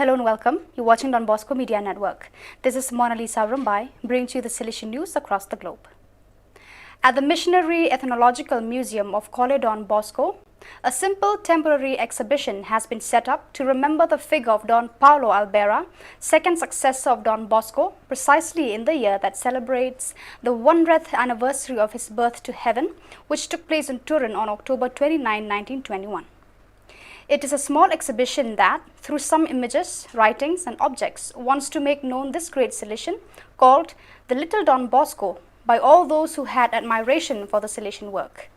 Hello and welcome. You're watching Don Bosco Media Network. This is Mona Lisa Rumbai, bringing to you the Salesian news across the globe. At the Missionary Ethnological Museum of Cole Don Bosco, a simple temporary exhibition has been set up to remember the figure of Don Paolo Albera, second successor of Don Bosco, precisely in the year that celebrates the 100th anniversary of his birth to heaven, which took place in Turin on October 29, 1921. It is a small exhibition that, through some images, writings and objects, wants to make known this great Salesian called the Little Don Bosco by all those who had admiration for the Salesian work.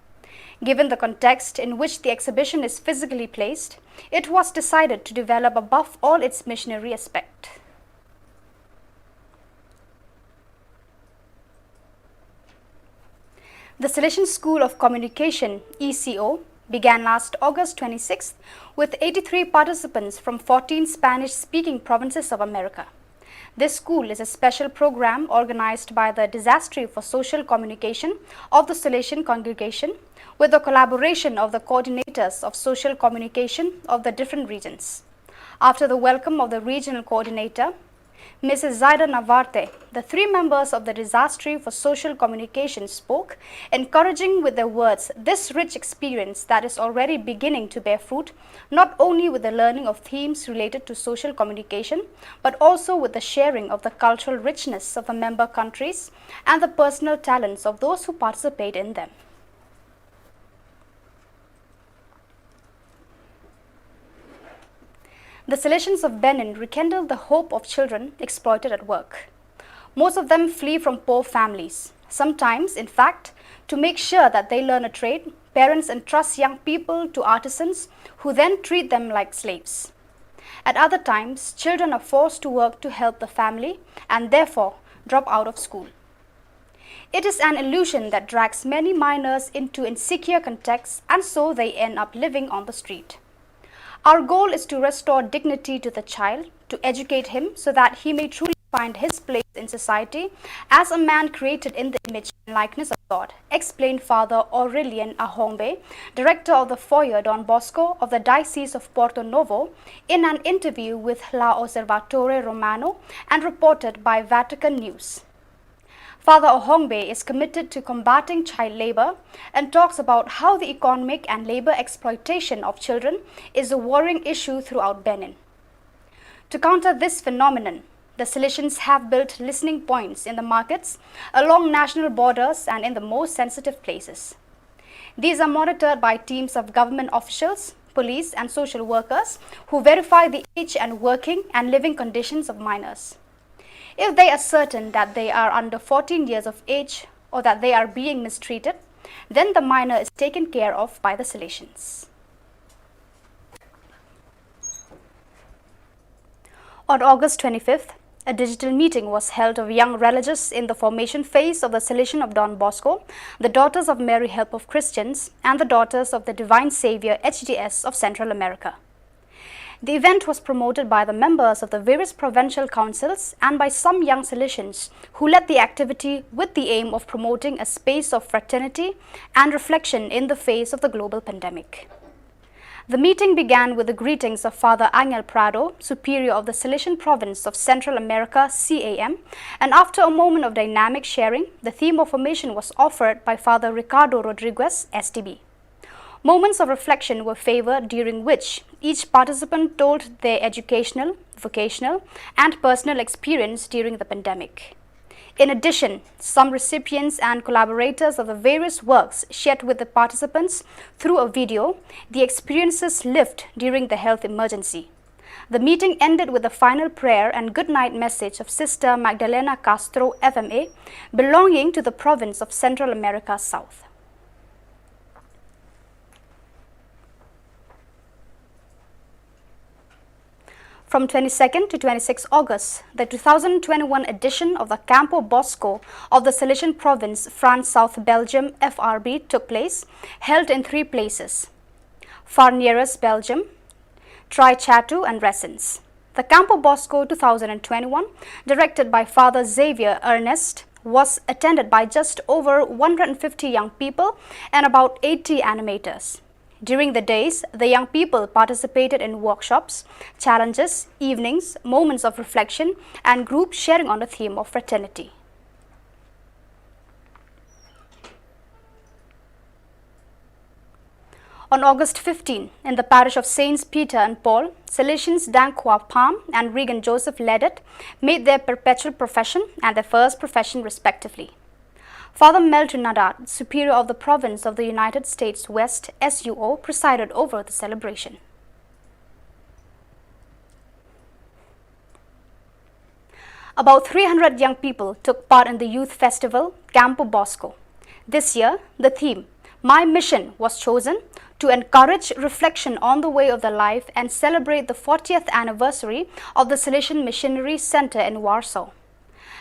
Given the context in which the exhibition is physically placed, it was decided to develop above all its missionary aspect. The Salesian School of Communication, ECO, began last August 26th with 83 participants from 14 Spanish-speaking provinces of America. This school is a special program organized by the Dicastery for Social Communication of the Salesian congregation with the collaboration of the coordinators of social communication of the different regions. After the welcome of the regional coordinator, Mrs. Zaida Navarte, the three members of the Dicastery for Social Communication spoke, encouraging with their words this rich experience that is already beginning to bear fruit, not only with the learning of themes related to social communication, but also with the sharing of the cultural richness of the member countries and the personal talents of those who participate in them. The Salesians of Benin rekindled the hope of children exploited at work. Most of them flee from poor families. Sometimes, in fact, to make sure that they learn a trade, parents entrust young people to artisans who then treat them like slaves. At other times, children are forced to work to help the family and therefore drop out of school. It is an illusion that drags many minors into insecure contexts, and so they end up living on the street. Our goal is to restore dignity to the child, to educate him so that he may truly find his place in society as a man created in the image and likeness of God, explained Father Aurelian Ahombe, director of the Foyer Don Bosco of the Diocese of Porto Novo, in an interview with La Osservatore Romano and reported by Vatican News. Father Ahombe is committed to combating child labor and talks about how the economic and labor exploitation of children is a worrying issue throughout Benin. To counter this phenomenon, the Salesians have built listening points in the markets, along national borders and in the most sensitive places. These are monitored by teams of government officials, police and social workers who verify the age and working and living conditions of minors. If they are certain that they are under 14 years of age or that they are being mistreated, then the minor is taken care of by the Salesians. On August 25th, a digital meeting was held of young religious in the formation phase of the Salesian of Don Bosco, the Daughters of Mary Help of Christians, and the Daughters of the Divine Savior HDS of Central America. The event was promoted by the members of the various provincial councils and by some young Salesians who led the activity with the aim of promoting a space of fraternity and reflection in the face of the global pandemic. The meeting began with the greetings of Father Angel Prado, Superior of the Salesian Province of Central America, CAM, and after a moment of dynamic sharing, the theme of formation was offered by Father Ricardo Rodriguez, STB. Moments of reflection were favored, during which each participant told their educational, vocational, and personal experience during the pandemic. In addition, some recipients and collaborators of the various works shared with the participants through a video the experiences lived during the health emergency. The meeting ended with a final prayer and good night message of Sister Magdalena Castro, FMA, belonging to the province of Central America South. From 22nd to 26 August, the 2021 edition of the Campo Bosco of the Salesian Province, France South Belgium FRB took place, held in three places: Farnieres, Belgium, Tri-Chatu and Resins. The Campo Bosco 2021, directed by Father Xavier Ernest, was attended by just over 150 young people and about 80 animators. During the days, the young people participated in workshops, challenges, evenings, moments of reflection, and group sharing on the theme of fraternity. On August 15, in the parish of Saints Peter and Paul, Salesians Dan Kwa Palm and Regan Joseph Ledet made their perpetual profession and their first profession respectively. Father Melton Nadad, Superior of the Province of the United States West, SUO, presided over the celebration. About 300 young people took part in the youth festival, Campo Bosco. This year, the theme, My Mission, was chosen to encourage reflection on the way of the life and celebrate the 40th anniversary of the Salesian Missionary Center in Warsaw.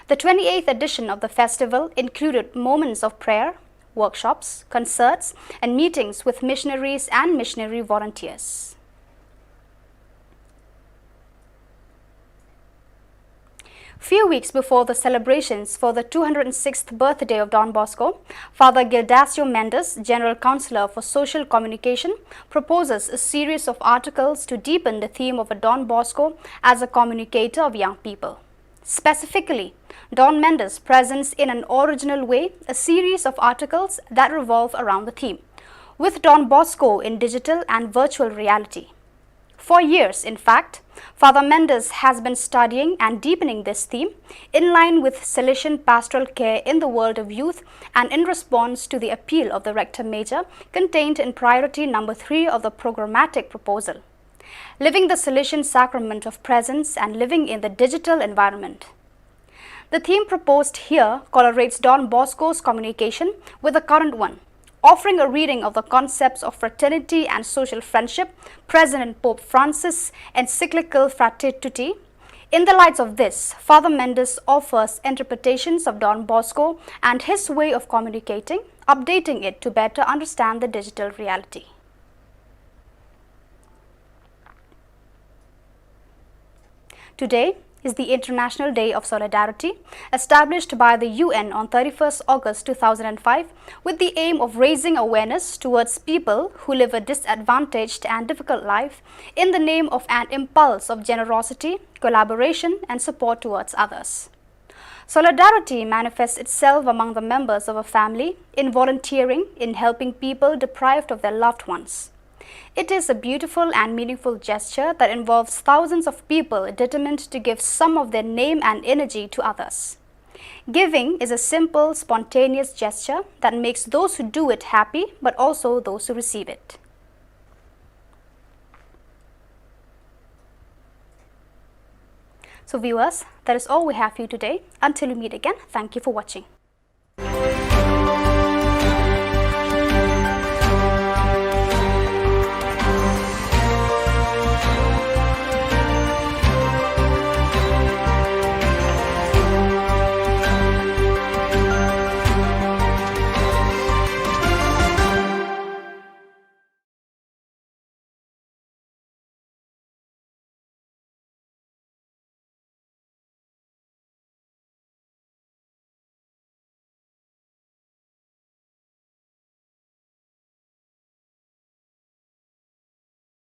The 28th edition of the festival included moments of prayer, workshops, concerts, and meetings with missionaries and missionary volunteers. Few weeks before the celebrations for the 206th birthday of Don Bosco, Father Gildacio Mendes, General Counselor for Social Communication, proposes a series of articles to deepen the theme of a Don Bosco as a communicator of young people. Specifically, Don Mendes presents in an original way a series of articles that revolve around the theme, with Don Bosco in digital and virtual reality. For years, in fact, Father Mendes has been studying and deepening this theme in line with Salesian pastoral care in the world of youth and in response to the appeal of the Rector Major contained in priority number 3 of the programmatic proposal, living the Salesian sacrament of presence and living in the digital environment. The theme proposed here correlates Don Bosco's communication with the current one, offering a reading of the concepts of fraternity and social friendship present in Pope Francis' encyclical Fratelli Tutti. In the light of this, Father Mendes offers interpretations of Don Bosco and his way of communicating, updating it to better understand the digital reality. Today is the International Day of Solidarity, established by the UN on 31st August 2005 with the aim of raising awareness towards people who live a disadvantaged and difficult life in the name of an impulse of generosity, collaboration, and support towards others. Solidarity manifests itself among the members of a family in volunteering, in helping people deprived of their loved ones. It is a beautiful and meaningful gesture that involves thousands of people determined to give some of their name and energy to others. Giving is a simple, spontaneous gesture that makes those who do it happy, but also those who receive it. So viewers, that is all we have for you today. Until we meet again, thank you for watching.